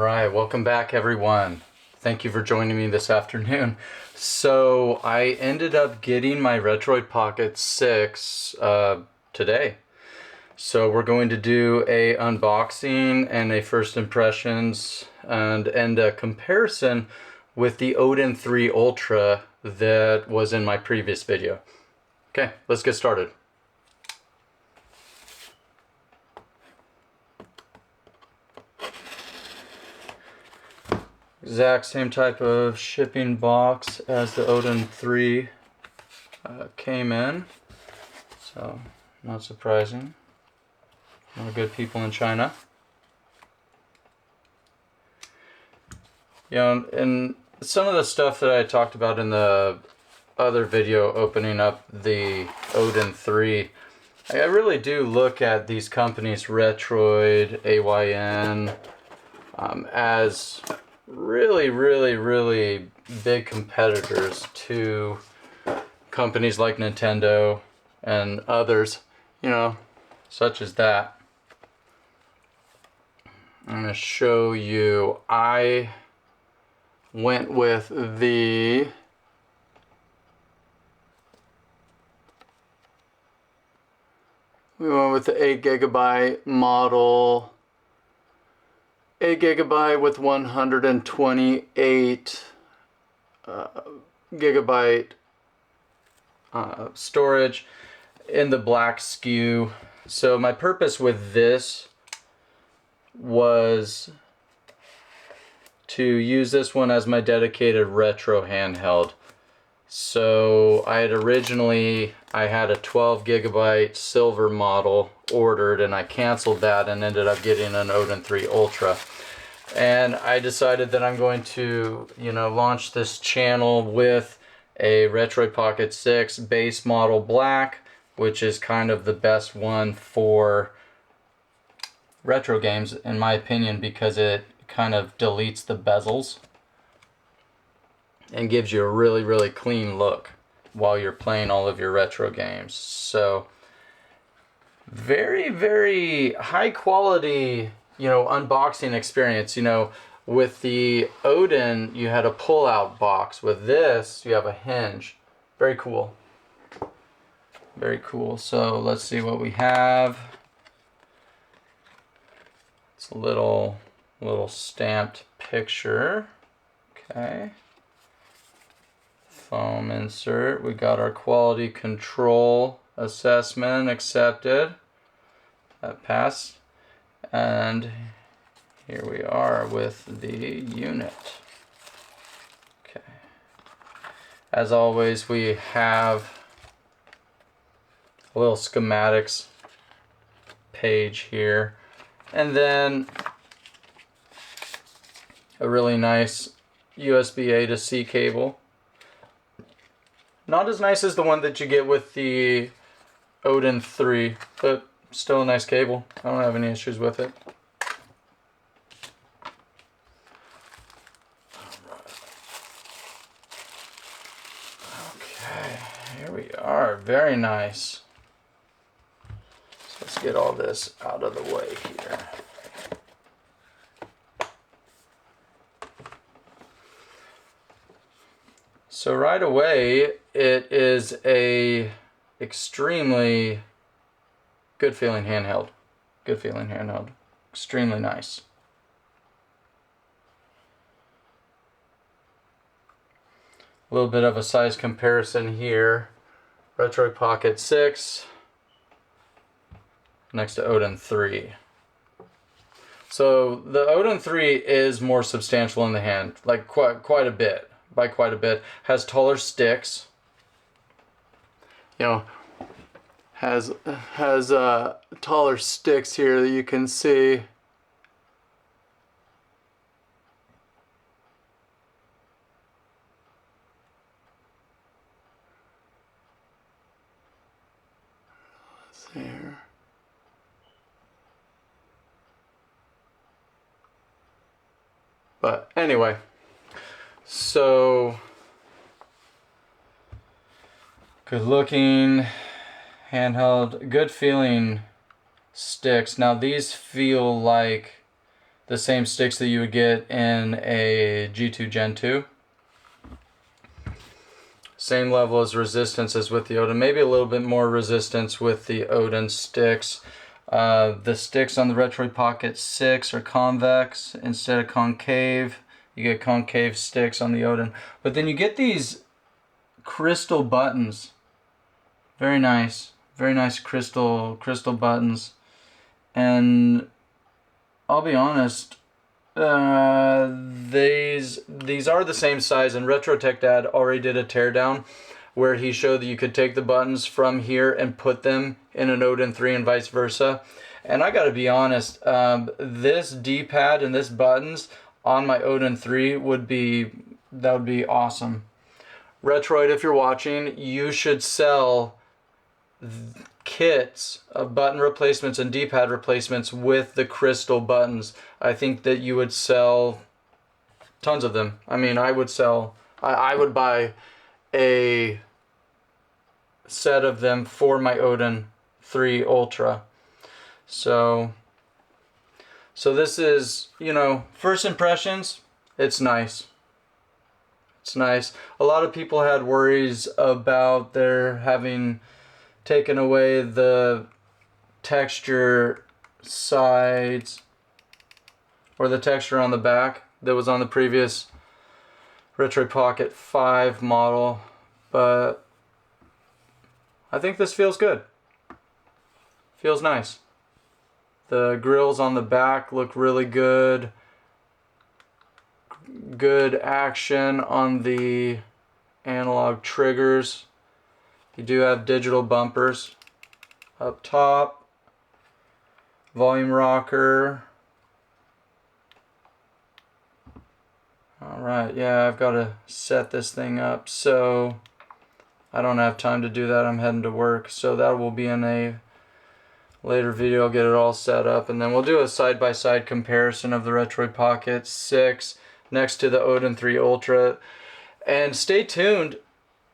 Alright, welcome back everyone. Thank you for joining me this afternoon. So I ended up getting my Retroid Pocket 6 today. So we're going to do a unboxing and a first impressions and a comparison with the Odin 3 Ultra that was in my previous video. Okay, let's get started. Exact same type of shipping box as the Odin 3 came in, so not surprising. More good people in China. You know, and some of the stuff that I talked about in the other video opening up the Odin 3, I really do look at these companies, Retroid, AYN, as really big competitors to companies like Nintendo and others, you know, such as that. I'm going to show you, I went with the we went with the 8GB model. 8GB with 128 gigabyte storage in the black SKU. So my purpose with this was to use this one as my dedicated retro handheld. So I had a 12 gigabyte silver model ordered, and I canceled that and ended up getting an Odin 3 Ultra. And I decided that I'm going to, you know, launch this channel with a Retroid Pocket 6 base model black, which is kind of the best one for retro games in my opinion, because it kind of deletes the bezels and gives you a really clean look while you're playing all of your retro games. So very high quality, you know, unboxing experience. You know, with the Odin you had a pull-out box. With this you have a hinge. Very cool. Very cool. So let's see what we have. It's a little stamped picture. Okay. Foam insert. We got our quality control assessment accepted. That passed. And here we are with the unit. Okay. As always, we have a little schematics page here. And then a really nice USB-A to C cable. Not as nice as the one that you get with the Odin 3, but still a nice cable. I don't have any issues with it. Okay, here we are. Very nice. So let's get all this out of the way here. So right away, it is a extremely good feeling handheld. Good feeling handheld. Extremely nice. A little bit of a size comparison here. Retroid Pocket 6 next to Odin 3. So the Odin 3 is more substantial in the hand, like quite a bit. By quite a bit. Has taller sticks. You know, has taller sticks here that you can see. There. But anyway. So, good looking handheld, good feeling sticks. Now these feel like the same sticks that you would get in a G2 Gen 2. Same level as resistance as with the Odin, maybe a little bit more resistance with the Odin sticks. The sticks on the Retroid Pocket 6 are convex instead of concave. You get concave sticks on the Odin. But then you get these crystal buttons. Very nice crystal buttons. And I'll be honest, these are the same size, and Retrotech Dad already did a teardown where he showed that you could take the buttons from here and put them in an Odin 3 and vice versa. And I gotta be honest, this D-pad and this buttons on my Odin 3 would be awesome. Retroid, if you're watching, you should sell kits of button replacements and D-pad replacements with the crystal buttons. I think that you would sell tons of them. I mean, I would buy a set of them for my Odin 3 Ultra. So this is, you know, first impressions. It's nice. It's nice. A lot of people had worries about their having taken away the texture sides or the texture on the back that was on the previous Retroid Pocket 5 model, but I think this feels good. Feels nice. The grills on the back look really good. Good action on the analog triggers. You do have digital bumpers up top. Volume rocker. Alright, yeah, I've got to set this thing up, so I don't have time to do that. I'm heading to work, so that will be in a later video. I'll get it all set up, and then we'll do a side-by-side comparison of the Retroid Pocket 6 next to the Odin 3 Ultra. And stay tuned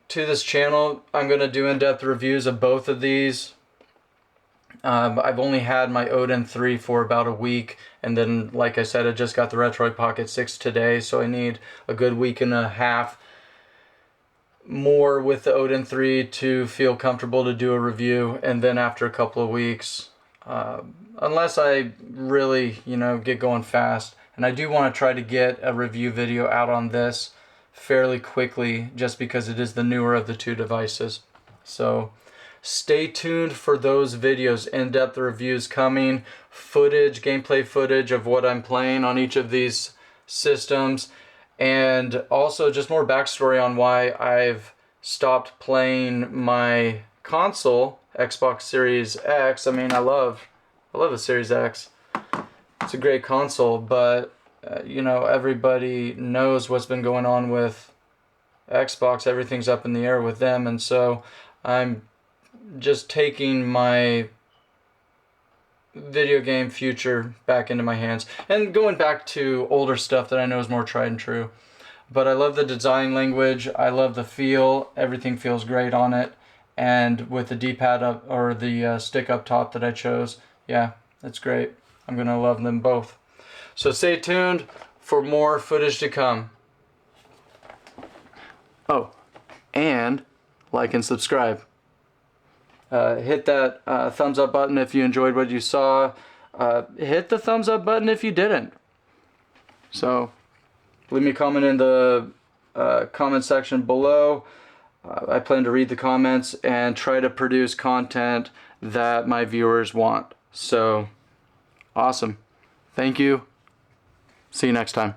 to this channel. I'm going to do in-depth reviews of both of these. I've only had my Odin 3 for about a week, and then, like I said, I just got the Retroid Pocket 6 today, so I need a good week and a half more with the Odin 3 to feel comfortable to do a review. And then after a couple of weeks, unless I really, you know, get going fast, and I do want to try to get a review video out on this fairly quickly, just because it is the newer of the two devices. So stay tuned for those videos, in-depth reviews coming, footage, gameplay footage of what I'm playing on each of these systems, and also just more backstory on why I've stopped playing my console, Xbox Series X. I mean, I love the Series X. It's a great console, but you know, everybody knows what's been going on with Xbox. Everything's up in the air with them, and so I'm just taking my video game future back into my hands and going back to older stuff that I know is more tried and true. But I love the design language, I love the feel, everything feels great on it, and with the D-pad up, or the stick up top that I chose, yeah, it's great. I'm gonna love them both. So stay tuned for more footage to come. Oh, and like and subscribe. Hit that thumbs up button if you enjoyed what you saw. Hit the thumbs up button if you didn't. So leave me a comment in the comment section below. I plan to read the comments and try to produce content that my viewers want. So awesome. Thank you. See you next time.